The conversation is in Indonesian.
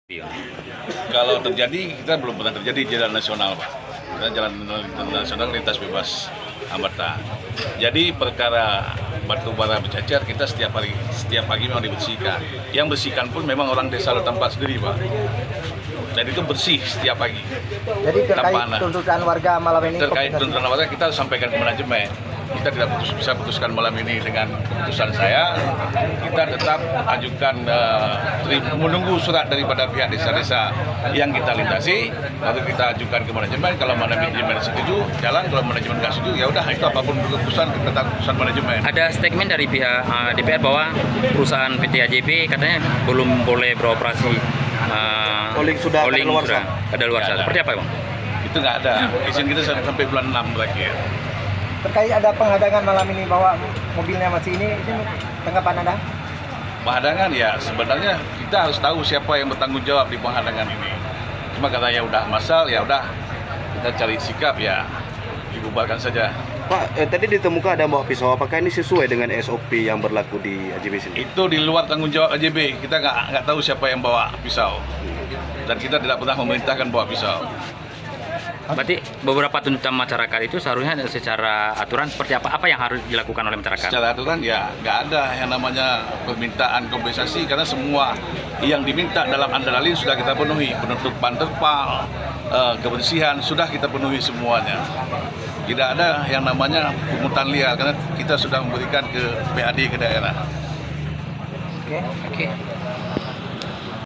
Iya. Kalau terjadi, kita belum pernah terjadi di jalan nasional, Pak. Kita jalan nasional lintas bebas hambatan. Jadi perkara batu bara bercacar kita setiap pagi memang dibersihkan. Yang bersihkan pun memang orang desa tempat sendiri, Pak. Dan itu bersih setiap pagi. Jadi terkait tuntutan warga malam ini? Terkait tuntutan warga kita sampaikan ke manajemen. Kita tidak bisa putuskan malam ini dengan keputusan saya. Kita tetap ajukan menunggu surat daripada pihak desa-desa yang kita lintasi, lalu kita ajukan ke manajemen. Kalau manajemen setuju, jalan. Kalau manajemen nggak setuju, ya udah itu apapun keputusan kita keputusan manajemen. Ada statement dari pihak DPR bahwa perusahaan PT AJB katanya belum boleh beroperasi. Sudah kadaluarsa. Seperti apa, Bang? Itu nggak ada. Izin kita sampai bulan 6 berakhir. Terkait ada penghadangan malam ini bahwa mobilnya masih ini tanggapan Anda? Penghadangan ya sebenarnya kita harus tahu siapa yang bertanggung jawab di penghadangan ini. Cuma katanya udah massal, ya udah kita cari sikap ya dibubarkan saja. Pak, tadi ditemukan ada bawa pisau. Apakah ini sesuai dengan SOP yang berlaku di AJB sini? Itu di luar tanggung jawab AJB. Kita nggak tahu siapa yang bawa pisau. Dan kita tidak pernah memerintahkan bawa pisau. Berarti beberapa tuntutan masyarakat itu seharusnya secara aturan seperti apa? Apa yang harus dilakukan oleh masyarakat? Secara aturan ya nggak ada yang namanya permintaan kompensasi karena semua yang diminta dalam antara lain sudah kita penuhi. Penutupan terpal, kebersihan sudah kita penuhi semuanya. Tidak ada yang namanya pungutan liar karena kita sudah memberikan ke PAD ke daerah. Oke.